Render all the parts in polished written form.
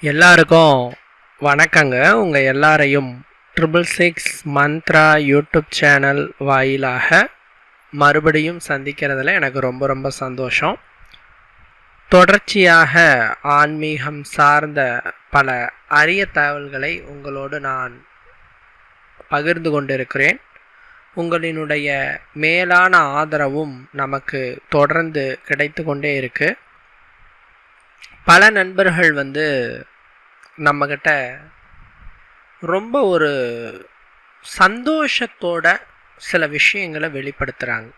எல்லாருக்கும் வணக்கங்க. உங்கள் எல்லாரையும் 666 மந்த்ரா யூடியூப் சேனல் வாயிலாக மறுபடியும் சந்திக்கிறதுல எனக்கு ரொம்ப ரொம்ப சந்தோஷம். தொடர்ச்சியாக ஆன்மீகம் சார்ந்த பல அரிய தகவல்களை உங்களோடு நான் பகிர்ந்து கொண்டிருக்கிறேன். உங்களினுடைய மேலான ஆதரவும் நமக்கு தொடர்ந்து கிடைத்து கொண்டே இருக்கு. பல நண்பர்கள் நம்மக்கிட்ட ரொம்ப ஒரு சந்தோஷத்தோட சில விஷயங்களை வெளிப்படுத்துகிறாங்க.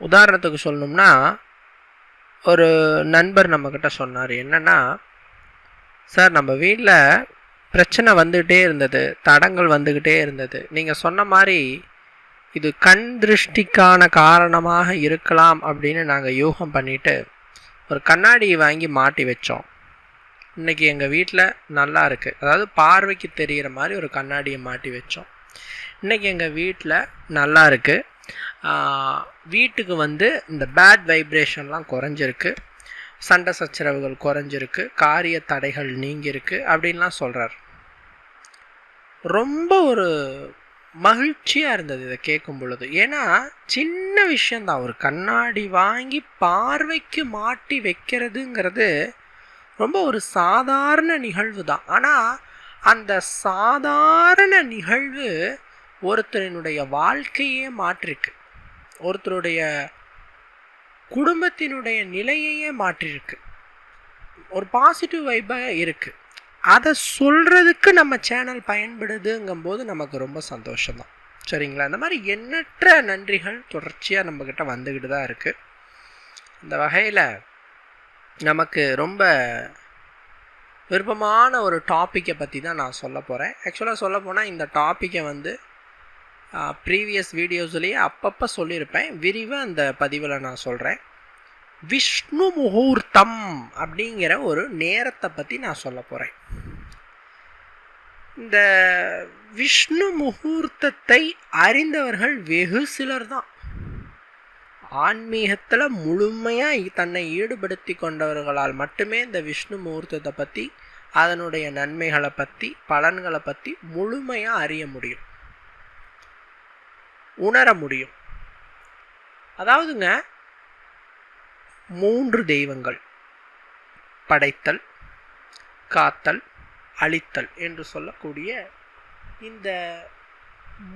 உதாரணத்துக்கு சொல்லணும்னா, ஒரு நண்பர் நம்மக்கிட்ட சொன்னார், என்னென்னா, சார் நம்ம வீட்டில் பிரச்சனை வந்துக்கிட்டே இருந்தது, தடங்கள் வந்துக்கிட்டே இருந்தது. நீங்கள் சொன்ன மாதிரி இது கண் திருஷ்டிக்கான காரணமாக இருக்கலாம் அப்படின்னு நாங்கள் யூகம் பண்ணிவிட்டு ஒரு கண்ணாடியை வாங்கி மாட்டி வச்சோம். இன்றைக்கி எங்கள் வீட்டில் நல்லா இருக்குது. அதாவது பார்வைக்கு தெரிகிற மாதிரி ஒரு கண்ணாடியை மாட்டி வச்சோம். இன்றைக்கி எங்கள் வீட்டில் நல்லா இருக்குது. வீட்டுக்கு இந்த பேட் வைப்ரேஷன்லாம் குறைஞ்சிருக்கு, சண்டை சச்சரவுகள் குறைஞ்சிருக்கு, காரிய தடைகள் நீங்கியிருக்கு அப்படின்லாம் சொல்கிறார். ரொம்ப ஒரு மகிழ்ச்சியாக இருந்தது இதை கேட்கும் பொழுது. ஏன்னா சின்ன விஷயந்தான், ஒரு கண்ணாடி வாங்கி பார்வைக்கு மாட்டி வைக்கிறதுங்கிறது ரொம்ப ஒரு சாதாரண நிகழ்வு தான். ஆனால் அந்த சாதாரண நிகழ்வு ஒருத்தரினுடைய வாழ்க்கையே மாற்றிருக்கு, ஒருத்தருடைய குடும்பத்தினுடைய நிலையையே மாற்றிருக்கு, ஒரு பாசிட்டிவ் வைப்பாக இருக்குது. அதை சொல்கிறதுக்கு நம்ம சேனல் பயன்படுதுங்கும்போது நமக்கு ரொம்ப சந்தோஷம்தான். சரிங்களா? இந்த மாதிரி எண்ணற்ற நன்றிகள் தொடர்ச்சியாக நம்மக்கிட்ட வந்துக்கிட்டு தான் இருக்குது. இந்த வகையில் நமக்கு ரொம்ப விருப்பமான ஒரு டாப்பிக்கை பற்றி தான் நான் சொல்ல போகிறேன். ஆக்சுவலாக சொல்ல போனால் இந்த டாப்பிக்கை ப்ரீவியஸ் வீடியோஸ்லேயே அப்பப்போ சொல்லியிருப்பேன். விரிவாக அந்த பதிவில் நான் சொல்கிறேன். விஷ்ணு முகூர்த்தம் அப்படிங்கிற ஒரு நேரத்தை பற்றி நான் சொல்ல போகிறேன். இந்த விஷ்ணு முகூர்த்தத்தை அறிந்தவர்கள் வெகு சிலர் தான். ஆன்மீகத்தில் முழுமையாக தன்னை ஈடுபடுத்தி கொண்டவர்களால் மட்டுமே இந்த விஷ்ணு முகூர்த்தத்தை பற்றி, அதனுடைய நன்மைகளை பற்றி, பலன்களை பற்றி முழுமையாக அறிய முடியும், உணர முடியும். அதாவதுங்க, 3 தெய்வங்கள், படைத்தல், காத்தல், அழித்தல் என்று சொல்லக்கூடிய இந்த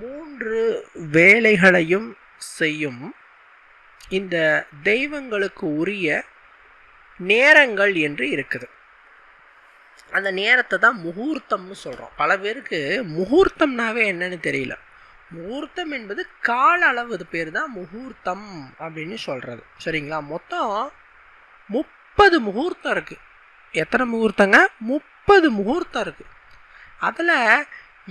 3 வேலைகளையும் செய்யும் இந்த தெய்வங்களுக்கு உரிய நேரங்கள் என்று இருக்குது. அந்த நேரத்தை தான் முகூர்த்தம்னு சொல்கிறோம். பல பேருக்கு முகூர்த்தம்னாவே என்னன்னு தெரியல. முகூர்த்தம் என்பது கால அளவு பேர் தான் முகூர்த்தம் அப்படின்னு சொல்கிறது. சரிங்களா? மொத்தம் 30 முகூர்த்தம் இருக்குது. எத்தனை முகூர்த்தங்க? 30 முகூர்த்தம் இருக்குது. அதில்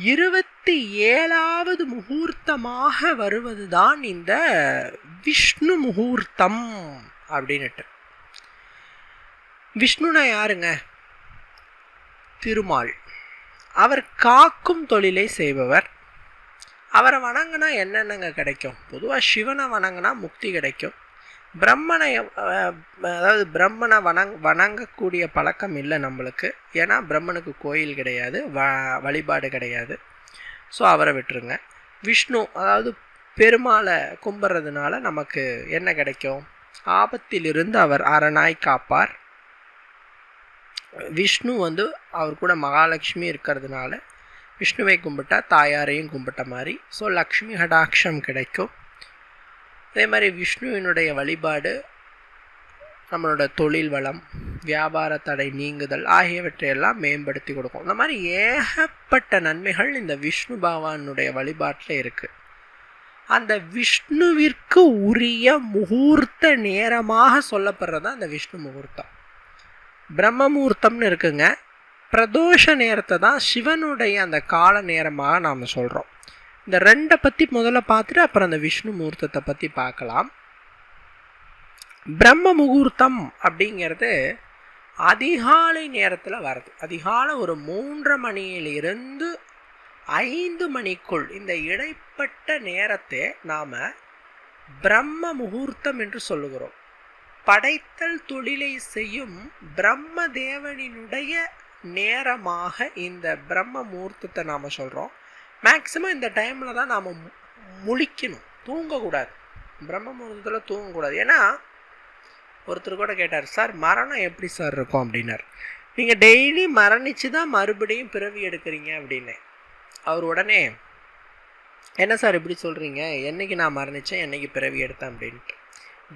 27வது முகூர்த்தமாக வருவது தான் இந்த விஷ்ணு முகூர்த்தம் அப்படின்னுட்டு. விஷ்ணுனா யாருங்க? திருமால். அவர் காக்கும் தொழிலை செய்பவர். அவரை வணங்கினா என்னென்னங்க கிடைக்கும்? பொதுவாக சிவனை வணங்கினா முக்தி கிடைக்கும். பிரம்மனை வணங்கக்கூடிய பழக்கம் இல்லை நம்மளுக்கு. ஏன்னா பிரம்மனுக்கு கோயில் கிடையாது, வழிபாடு கிடையாது. ஸோ அவரை விட்டுருங்க. விஷ்ணு, அதாவது பெருமாளை கும்பிட்றதுனால நமக்கு என்ன கிடைக்கும்? ஆபத்திலிருந்து அவர் அரணாய் காப்பார். விஷ்ணு அவர் கூட மகாலட்சுமி இருக்கிறதுனால விஷ்ணுவை கும்பிட்டா தாயாரையும் கும்பிட்ட மாதிரி. ஸோ லக்ஷ்மி கடாட்சம் கிடைக்கும். அதே மாதிரி விஷ்ணுவினுடைய வழிபாடு நம்மளோட தொழில் வளம், வியாபார தடை நீங்குதல் ஆகியவற்றையெல்லாம் மேம்படுத்தி கொடுக்கும். இந்த மாதிரி ஏகப்பட்ட நன்மைகள் இந்த விஷ்ணு பகவானுடைய வழிபாட்டில் இருக்குது. அந்த விஷ்ணுவிற்கு உரிய முகூர்த்த நேரமாக சொல்லப்படுறது அந்த விஷ்ணு முகூர்த்தம். பிரம்ம முகூர்த்தம்னு இருக்குங்க. பிரதோஷ நேரத்தை தான் சிவனுடைய அந்த கால நேரமாக நாம் சொல்கிறோம். இந்த 2 பற்றி முதல்ல பார்த்துட்டு அப்புறம் அந்த விஷ்ணு முகூர்த்தத்தை பற்றி பார்க்கலாம். பிரம்ம முகூர்த்தம் அப்படிங்கிறது அதிகாலை நேரத்தில் வருது. அதிகாலை ஒரு 3:30 மணியிலிருந்து 5 மணிக்குள் இந்த இடைப்பட்ட நேரத்தை நாம் பிரம்ம முகூர்த்தம் என்று சொல்லுகிறோம். படைத்தல் தொழிலை செய்யும் பிரம்ம தேவனினுடைய நேரமாக இந்த பிரம்ம முகூர்த்தத்தை நாம் சொல்கிறோம். மேக்சிமம் இந்த டைமில் தான் நாம் முழிக்கணும், தூங்கக்கூடாது. பிரம்ம முகூர்த்தத்தில் தூங்கக்கூடாது. ஏன்னா ஒருத்தர் கூட கேட்டார், சார் மரணம் எப்படி சார் இருக்கும் அப்படின்னார். நீங்கள் டெய்லி மரணித்து தான் மறுபடியும் பிறவி எடுக்கிறீங்க அப்படின்னு. அவர் உடனே, என்ன சார் இப்படி சொல்கிறீங்க, என்றைக்கு நான் மரணித்தேன் என்றைக்கு பிறவி எடுத்தேன் அப்படின்ட்டு.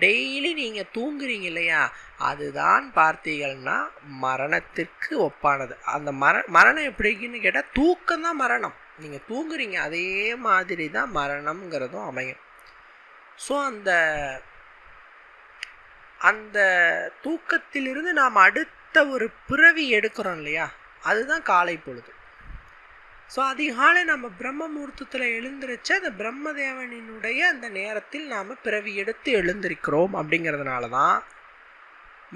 டெய்லி நீங்கள் தூங்குறீங்க இல்லையா, அதுதான் பார்த்தீங்கன்னா மரணத்திற்கு ஒப்பானது. அந்த மரணம் எப்படின்னு கேட்டால் தூக்கம்தான் மரணம். நீங்கள் தூங்குறீங்க, அதே மாதிரி தான் மரணம்ங்கிறதும் அமையும். ஸோ அந்த தூக்கத்திலிருந்து நாம் அடுத்த ஒரு பிறவி எடுக்கிறோம் இல்லையா, அதுதான் காலை பொழுது. ஸோ அதிகாலை நம்ம பிரம்ம முகூர்த்தத்தில் எழுந்திருச்சு அந்த பிரம்மதேவனினுடைய அந்த நேரத்தில் நாம் பிறவி எடுத்து எழுந்திருக்கிறோம். அப்படிங்கிறதுனால தான்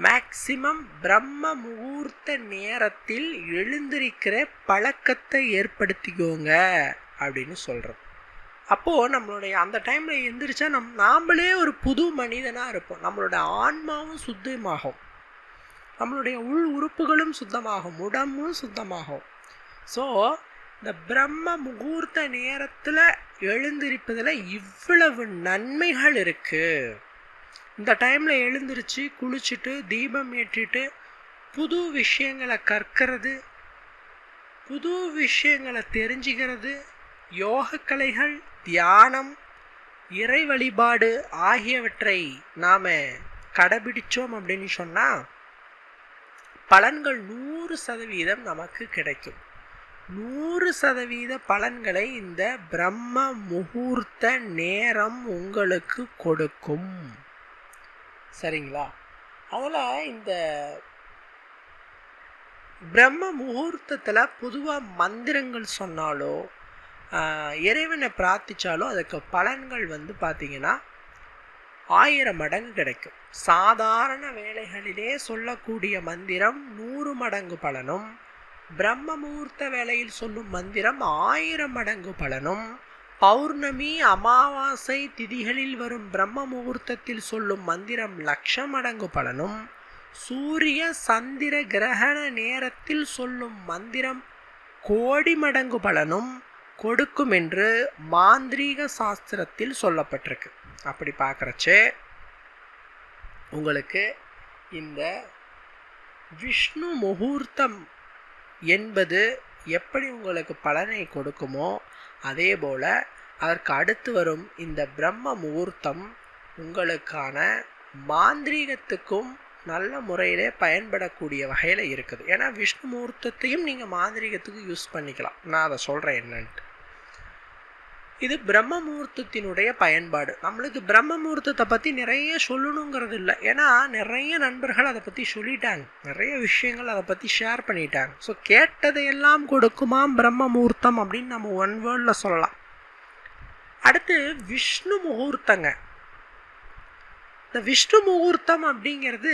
மேக்சிமம் பிரம்ம முகூர்த்த நேரத்தில் எழுந்திருக்கிற பழக்கத்தை ஏற்படுத்திக்கோங்க அப்படின்னு சொல்கிறோம். அப்போது நம்மளுடைய அந்த டைமில் எழுந்திரிச்சா நாமளே ஒரு புது மனிதனாக இருப்போம். நம்மளோட ஆன்மாவும் சுத்தமாகும், நம்மளுடைய உள் உறுப்புகளும் சுத்தமாகும், உடம்பும் சுத்தமாகும். ஸோ இந்த பிரம்ம முகூர்த்த நேரத்தில் எழுந்திருப்பதில் இவ்வளவு நன்மைகள் இருக்குது. இந்த டைமில் எழுந்திரிச்சு குளிச்சுட்டு தீபம் ஏற்றிட்டு புது விஷயங்களை கற்கிறது, புது விஷயங்களை தெரிஞ்சுக்கிறது, யோக கலைகள், தியானம், இறை வழிபாடு ஆகியவற்றை நாம் கடைபிடித்தோம் அப்படின்னு சொன்னால் பலன்கள் 100% நமக்கு கிடைக்கும். 100% பலன்களை இந்த பிரம்ம முகூர்த்த நேரம் உங்களுக்கு கொடுக்கும். சரிங்களா? அதில் இந்த பிரம்ம முகூர்த்தத்தில் பொதுவாக மந்திரங்கள் சொன்னாலோ இறைவனை பிரார்த்தித்தாலோ அதுக்கு பலன்கள் பார்த்திங்கன்னா 1000 மடங்கு கிடைக்கும். சாதாரண வேளைகளிலே சொல்லக்கூடிய மந்திரம் 100 மடங்கு பலனும், பிரம்ம முகூர்த்த வேளையில் சொல்லும் மந்திரம் 1000 மடங்கு பலனும், பௌர்ணமி அமாவாசை திதிகளில் வரும் பிரம்ம முகூர்த்தத்தில் சொல்லும் மந்திரம் 1,00,000 மடங்கு பலனும், சூரிய சந்திர கிரகண நேரத்தில் சொல்லும் மந்திரம் 1,00,00,000 மடங்கு பலனும் கொடுக்கும் என்று மாந்திரீக சாஸ்திரத்தில் சொல்லப்பட்டிருக்கு. அப்படி பார்க்குறச்சே உங்களுக்கு இந்த விஷ்ணு முகூர்த்தம் என்பது எப்படி உங்களுக்கு பலனை கொடுக்குமோ அதே போல் அதற்கு அடுத்து வரும் இந்த பிரம்ம முகூர்த்தம் உங்களுக்கான மாந்திரீகத்துக்கும் நல்ல முறையிலே பயன்படக்கூடிய வகையில் இருக்குது. ஏன்னா விஷ்ணு முகூர்த்தத்தையும் நீங்கள் மாந்திரீகத்துக்கு யூஸ் பண்ணிக்கலாம். நான் அதை சொல்கிறேன் என்னன்ட்டு. இது பிரம்ம முகூர்த்தத்தினுடைய பயன்பாடு. நம்மளுக்கு பிரம்ம முகூர்த்தத்தை பற்றி நிறைய சொல்லணுங்கிறது இல்லை. ஏன்னா நிறைய நண்பர்கள் அதை பற்றி சொல்லிட்டாங்க, நிறைய விஷயங்கள் அதை பற்றி ஷேர் பண்ணிட்டாங்க. ஸோ கேட்டதையெல்லாம் கொடுக்குமாம் பிரம்ம முகூர்த்தம் அப்படின்னு நம்ம ஒன் வேர்டில் சொல்லலாம். அடுத்து விஷ்ணு முகூர்த்தங்க. இந்த விஷ்ணு முகூர்த்தம் அப்படிங்கிறது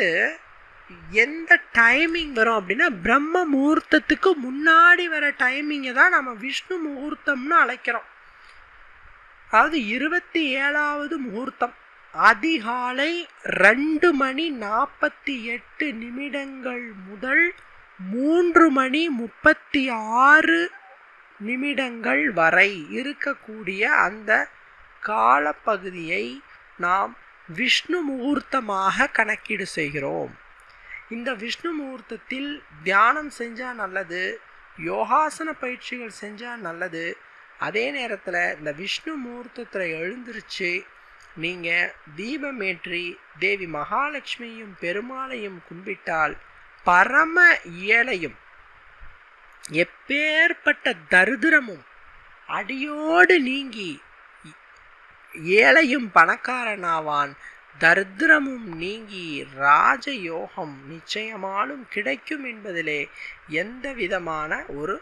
எந்த டைமிங் வரும் அப்படின்னா பிரம்ம முகூர்த்தத்துக்கு முன்னாடி வர டைமிங்கை தான் நம்ம விஷ்ணு முகூர்த்தம்னு அழைக்கிறோம். அதாவது 27வது முகூர்த்தம் அதிகாலை 2:48 முதல் 3:36 வரை இருக்கக்கூடிய அந்த காலப்பகுதியை நாம் விஷ்ணு முகூர்த்தமாக கணக்கீடு செய்கிறோம். இந்த விஷ்ணு முகூர்த்தத்தில் தியானம் செஞ்சால் நல்லது, யோகாசன பயிற்சிகள் செஞ்சால் நல்லது. அதே நேரத்தில் இந்த விஷ்ணு முகூர்த்தத்தில் எழுந்திருச்சு நீங்கள் தீபம் ஏற்றி தேவி மகாலட்சுமியும் பெருமாளையும் கும்பிட்டால் பரம இயலையும் எப்பேற்பட்ட தரித்திரமும் அடியோடு நீங்கி ஏழையும் பணக்காரனாவான், தரித்திரமும் நீங்கி ராஜயோகம் நிச்சயமாலும் கிடைக்கும் என்பதிலே எந்த விதமான ஒரு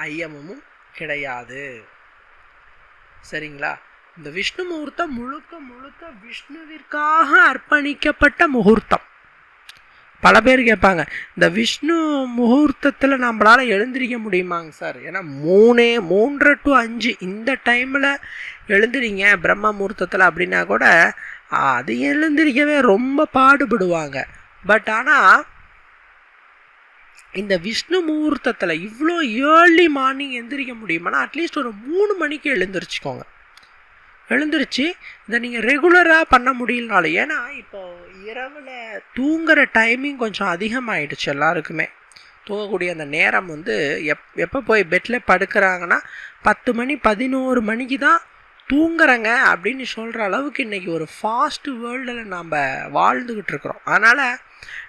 ஐயமும் கிடையாது. சரிங்களா? இந்த விஷ்ணு முகூர்த்தம் முழுக்க முழுக்க விஷ்ணுவிற்காக அர்ப்பணிக்கப்பட்ட முகூர்த்தம். பல பேர் கேட்பாங்க, இந்த விஷ்ணு முகூர்த்தத்தில் நம்மளால் எழுந்திரிக்க முடியுமாங்க சார்? ஏன்னா 3:30 to 5 இந்த டைமில் எழுந்திரிங்க பிரம்ம முகூர்த்தத்தில் அப்படின்னா கூட அது எழுந்திரிக்கவே ரொம்ப பாடுபடுவாங்க. பட் ஆனால் இந்த விஷ்ணு முகூர்த்தத்தில் இவ்வளோ ஏர்லி மார்னிங் எந்திரிக்க முடியுமானா அட்லீஸ்ட் ஒரு 3 மணிக்கு எழுந்திரிச்சிக்கோங்க. எழுந்திரிச்சு இதை நீங்கள் ரெகுலராக பண்ண முடியலனாலும், ஏன்னா இப்போது இரவில் தூங்குகிற டைமிங் கொஞ்சம் அதிகமாகிடுச்சு எல்லாருக்குமே. தூங்கக்கூடிய அந்த நேரம் வந்து எப்போ போய் பெட்டில் படுக்கிறாங்கன்னா 10 மணி 11 மணிக்கு தான் தூங்குறங்க அப்படின்னு சொல்கிற அளவுக்கு இன்றைக்கி ஒரு ஃபாஸ்ட் வேர்ல்டில் நாம் வாழ்ந்துக்கிட்டு இருக்கிறோம். அதனால்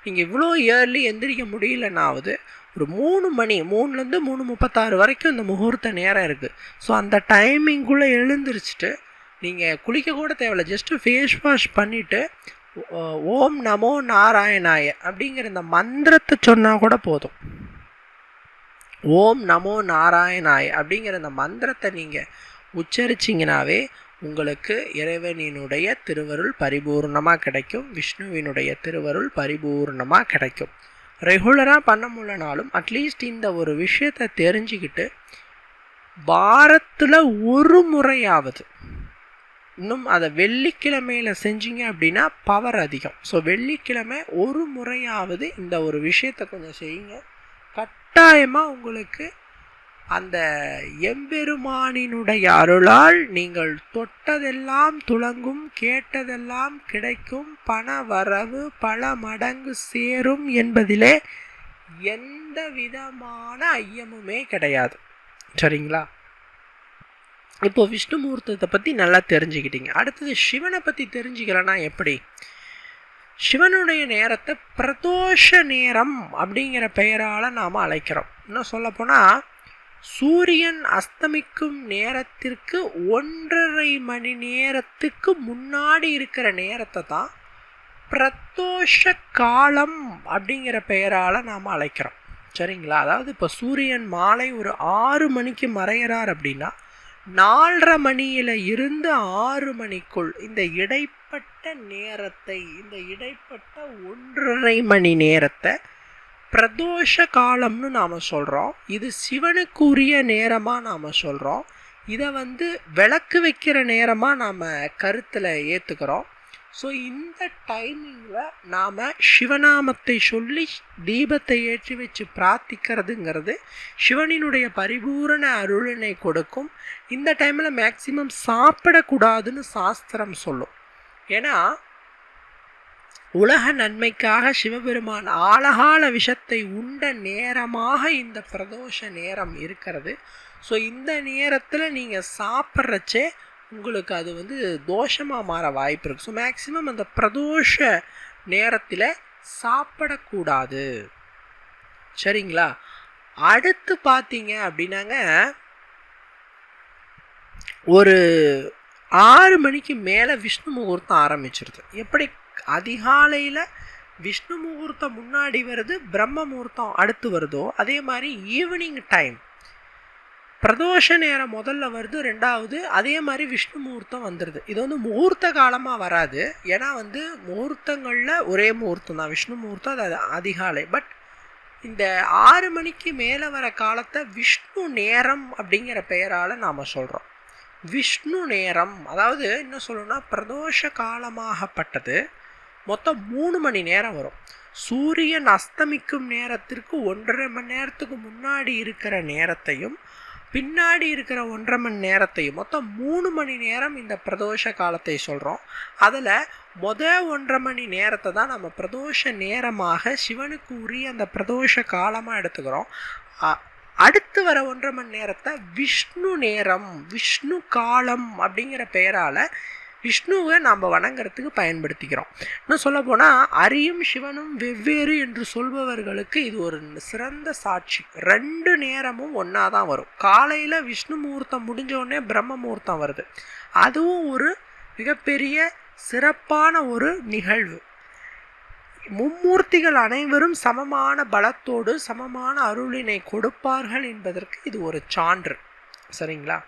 நீங்கள் இவ்வளோ இயர்லி எந்திரிக்க முடியலனாவது ஒரு 3 மணி 3லேருந்து 3:36 வரைக்கும் இந்த முகூர்த்த நேரம் இருக்குது. ஸோ அந்த டைமிங்குள்ளே எழுந்திரிச்சிட்டு நீங்கள் குளிக்க கூட தேவையில்ல, ஜஸ்ட்டு ஃபேஸ் வாஷ் பண்ணிவிட்டு ஓம் நமோ நாராயணாய அப்படிங்கிற இந்த மந்திரத்தை சொன்னால் கூட போதும். ஓம் நமோ நாராயணாய அப்படிங்கிற இந்த மந்திரத்தை நீங்கள் உச்சரிச்சிங்கனாவே உங்களுக்கு இறைவனினுடைய திருவருள் பரிபூர்ணமாக கிடைக்கும், விஷ்ணுவினுடைய திருவருள் பரிபூர்ணமாக கிடைக்கும். ரெகுலராக பண்ண முடியலனாலும் அட்லீஸ்ட் இந்த ஒரு விஷயத்தை தெரிஞ்சுக்கிட்டு வாரத்தில் ஒரு முறையாவது, இன்னும் அதை வெள்ளிக்கிழமையில் செஞ்சீங்க அப்படின்னா பவர் அதிகம். ஸோ வெள்ளிக்கிழமை ஒரு முறையாவது இந்த ஒரு விஷயத்தை கொஞ்சம் செய்யுங்க. கட்டாயமாக உங்களுக்கு அந்த எம்பெருமானினுடைய அருளால் நீங்கள் தொட்டதெல்லாம் துலங்கும், கேட்டதெல்லாம் கிடைக்கும், பண வரவு பல மடங்கு சேரும் என்பதிலே எந்த விதமான ஐயமுமே கிடையாது. சரிங்களா? இப்போ விஷ்ணு முகூர்த்தத்தை பற்றி நல்லா தெரிஞ்சுக்கிட்டீங்க. அடுத்தது சிவனை பற்றி தெரிஞ்சுக்கலன்னா எப்படி? சிவனுடைய நேரத்தை பிரதோஷ நேரம் அப்படிங்கிற பெயரால் நாம் அழைக்கிறோம். இன்னும் சொல்லப்போனால் சூரியன் அஸ்தமிக்கும் நேரத்திற்கு 1.5 மணி நேரத்துக்கு முன்னாடி இருக்கிற நேரத்தை தான் பிரதோஷ காலம் அப்படிங்கிற பெயரால் நாம் அழைக்கிறோம். சரிங்களா? அதாவது இப்போ சூரியன் மாலை ஒரு 6 மணிக்கு மறைகிறார் அப்படின்னா 4:30 மணியில் இருந்து 6 மணிக்குள் இந்த இடைப்பட்ட நேரத்தை, இந்த இடைப்பட்ட 1.5 மணி நேரத்தை பிரதோஷ காலம்னு நாம் சொல்கிறோம். இது சிவனுக்குரிய நேரமாக நாம் சொல்கிறோம். இதை விளக்கு வைக்கிற நேரமாக நாம் கருத்தில் ஏற்றுக்கிறோம். ஸோ இந்த டைமிங்கில் நாம் சிவநாமத்தை சொல்லி தீபத்தை ஏற்றி வச்சு பிரார்த்திக்கிறதுங்கிறது சிவனினுடைய பரிபூரண அருளினை கொடுக்கும். இந்த டைமில் மேக்சிமம் சாப்பிடக்கூடாதுன்னு சாஸ்திரம் சொல்லும். ஏன்னா உலக நன்மைக்காக சிவபெருமான் ஆழகால விஷத்தை உண்ட நேரமாக இந்த பிரதோஷ நேரம் இருக்கிறது. ஸோ இந்த நேரத்தில் நீங்கள் சாப்பிட்றச்சே உங்களுக்கு அது தோஷமாக மாற வாய்ப்பு இருக்குது. ஸோ மேக்சிமம் அந்த பிரதோஷ நேரத்தில் சாப்பிடக்கூடாது. சரிங்களா? அடுத்து பார்த்தீங்க அப்படின்னாங்க ஒரு 6 மணிக்கு மேலே விஷ்ணு முகூர்த்தம் ஆரம்பிச்சிருது. எப்படி அதிகாலையில் விஷ்ணு முகூர்த்தம் முன்னாடி வருது, பிரம்ம முகூர்த்தம் அடுத்து வருதோ, அதே மாதிரி ஈவினிங் டைம் பிரதோஷ நேரம் முதல்ல வருது, ரெண்டாவது அதே மாதிரி விஷ்ணு முகூர்த்தம் வந்துடுது. இது முகூர்த்த காலமாக வராது. ஏன்னா முகூர்த்தங்களில் ஒரே முகூர்த்தம் தான் விஷ்ணு முகூர்த்தம், அது அதிகாலை. பட் இந்த 6 மணிக்கு மேலே வர காலத்தை விஷ்ணு நேரம் அப்படிங்கிற பெயரால் நாம் சொல்கிறோம். விஷ்ணு நேரம், அதாவது என்ன சொல்லணும்னா பிரதோஷ காலமாகப்பட்டது மொத்தம் 3 மணி நேரம் வரும். சூரியன் அஸ்தமிக்கும் நேரத்திற்கு 1.5 மணி நேரத்துக்கு முன்னாடி இருக்கிற நேரத்தையும் பின்னாடி இருக்கிற 1.5 மணி நேரத்தையும் மொத்தம் 3 மணி நேரம் இந்த பிரதோஷ காலத்தை சொல்கிறோம். அதில் 1.5 மணி நேரத்தை தான் நம்ம பிரதோஷ நேரமாக சிவனுக்கு உரிய அந்த பிரதோஷ காலமாக எடுத்துக்கிறோம். அடுத்து வர 1.5 மணி நேரத்தை விஷ்ணு நேரம், விஷ்ணு காலம் அப்படிங்கிற பெயரால் விஷ்ணுவை நாம் வணங்குறதுக்கு பயன்படுத்திக்கிறோம். இன்னும் சொல்ல போனால் அரியும் சிவனும் வெவ்வேறு என்று சொல்பவர்களுக்கு இது ஒரு சிறந்த சாட்சி. 2 நேரமும் ஒன்றா தான் வரும். காலையில் விஷ்ணு முகூர்த்தம் முடிஞ்சோடனே பிரம்ம முகூர்த்தம் வருது. அதுவும் ஒரு மிகப்பெரிய சிறப்பான ஒரு நிகழ்வு. மும்மூர்த்திகள் அனைவரும் சமமான பலத்தோடு சமமான அருளினை கொடுப்பார்கள் என்பதற்கு இது ஒரு சான்று. சரிங்களா?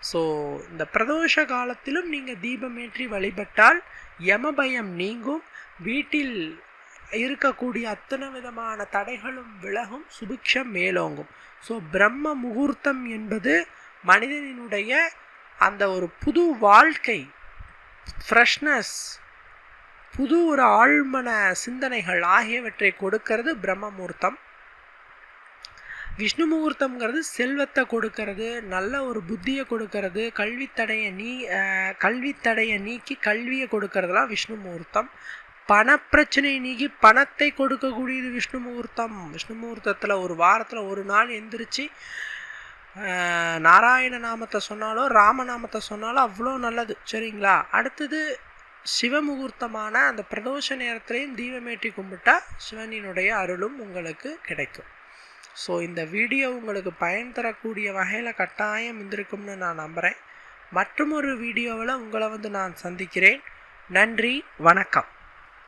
ஸோ இந்த பிரதோஷ காலத்திலும் நீங்கள் தீபமேற்றி வழிபட்டால் யமபயம் நீங்கும், வீட்டில் இருக்கக்கூடிய அத்தனை விதமான தடைகளும் விலகும், சுபிக்ஷம் மேலோங்கும். ஸோ பிரம்ம முகூர்த்தம் என்பது மனிதனினுடைய அந்த ஒரு புது வாழ்க்கை, ஃப்ரெஷ்னஸ், புது ஒரு ஆழ்மன சிந்தனைகள் ஆகியவற்றை கொடுக்கறது பிரம்ம முகூர்த்தம். விஷ்ணு முகூர்த்தம்ங்கிறது செல்வத்தை கொடுக்கறது, நல்ல ஒரு புத்தியை கொடுக்கறது, கல்வித்தடையை நீக்கி கல்வியை கொடுக்கறதுலாம் விஷ்ணு முகூர்த்தம். பணப்பிரச்சனையை நீக்கி பணத்தை கொடுக்கக்கூடியது விஷ்ணு முகூர்த்தம். விஷ்ணு முகூர்த்தத்தில் ஒரு வாரத்தில் ஒரு நாள் எந்திரிச்சு நாராயண நாமத்தை சொன்னாலோ ராமநாமத்தை சொன்னாலோ அவ்வளோ நல்லது. சரிங்களா? அடுத்தது சிவமுகூர்த்தமான அந்த பிரதோஷ நேரத்திலையும் தீபமேற்றி கும்பிட்டா சிவனினுடைய அருளும் உங்களுக்கு கிடைக்கும். ஸோ இந்த வீடியோ உங்களுக்கு பயன் தரக்கூடிய வகையில் கட்டாயம் இருந்திருக்கும்னு நான் நம்புகிறேன். மற்றும் ஒரு வீடியோவில் உங்களை நான் சந்திக்கிறேன். நன்றி, வணக்கம்.